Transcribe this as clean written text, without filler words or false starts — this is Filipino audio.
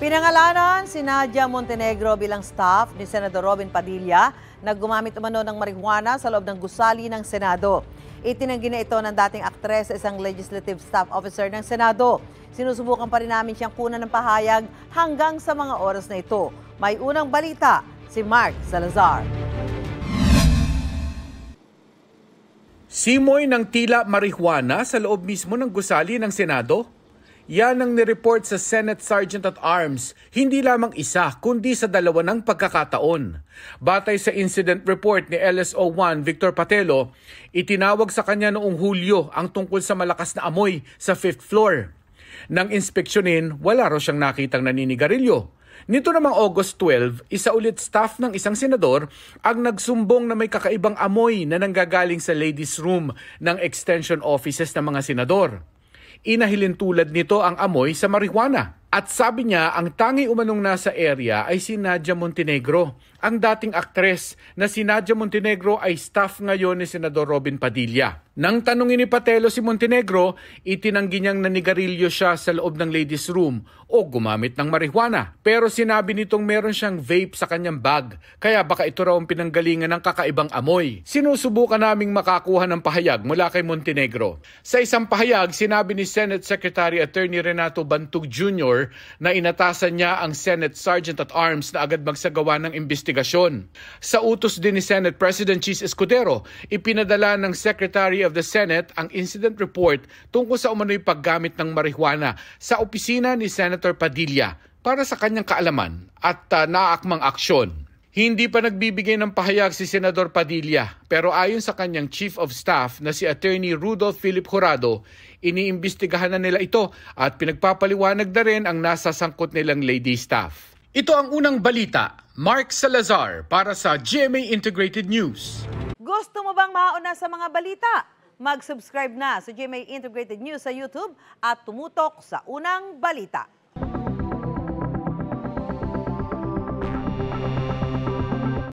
Pinangalanan si Nadia Montenegro bilang staff ni Senador Robin Padilla na gumamit umano ng marijuana sa loob ng gusali ng Senado. Itinanggi na ito ng dating aktres sa isang legislative staff officer ng Senado. Sinusubukan pa rin namin siyang kunan ng pahayag hanggang sa mga oras na ito. May unang balita, si Mark Salazar. Simoy ng tila marijuana sa loob mismo ng gusali ng Senado? Yan ang nireport sa Senate Sergeant at Arms, hindi lamang isa kundi sa dalawa ng pagkakataon. Batay sa incident report ni LSO-1 Victor Patelo, itinawag sa kanya noong Hulyo ang tungkol sa malakas na amoy sa 5th floor. Nang inspeksyonin, wala raw siyang nakitang naninigarilyo. Nito namang August 12, isa ulit staff ng isang senador ang nagsumbong na may kakaibang amoy na nanggagaling sa ladies' room ng extension offices ng mga senador. Inahilin tulad nito ang amoy sa marijuana. At sabi niya, ang tangi umanong nasa area ay si Nadia Montenegro. Ang dating aktres na si Nadia Montenegro ay staff ngayon ni Senador Robin Padilla. Nang tanungin ni Patelo si Montenegro, itinanggi niyang nanigarilyo siya sa loob ng ladies' room o gumamit ng marijuana. Pero sinabi nitong meron siyang vape sa kanyang bag, kaya baka ito raw ang pinanggalingan ng kakaibang amoy. Sinusubukan naming makakuha ng pahayag mula kay Montenegro. Sa isang pahayag, sinabi ni Senate Secretary Attorney Renato Bantug Jr. na inatasan niya ang Senate Sergeant at Arms na agad magsagawa ng investigasyon. Sa utos din ni Senate President Chis Escudero, ipinadala ng Secretary of the Senate ang incident report tungkol sa umano'y paggamit ng marijuana sa opisina ni Senator Padilla para sa kanyang kaalaman at naaakmang aksyon. Hindi pa nagbibigay ng pahayag si Senador Padilla, pero ayon sa kanyang Chief of Staff na si Attorney Rudolph Philip Jurado, iniimbestigahan na nila ito at pinagpapaliwanag na rin ang nasa sangkot nilang lady staff. Ito ang unang balita, Mark Salazar para sa GMA Integrated News. Gusto mo bang mauna sa mga balita? Mag-subscribe na sa GMA Integrated News sa YouTube at tumutok sa unang balita.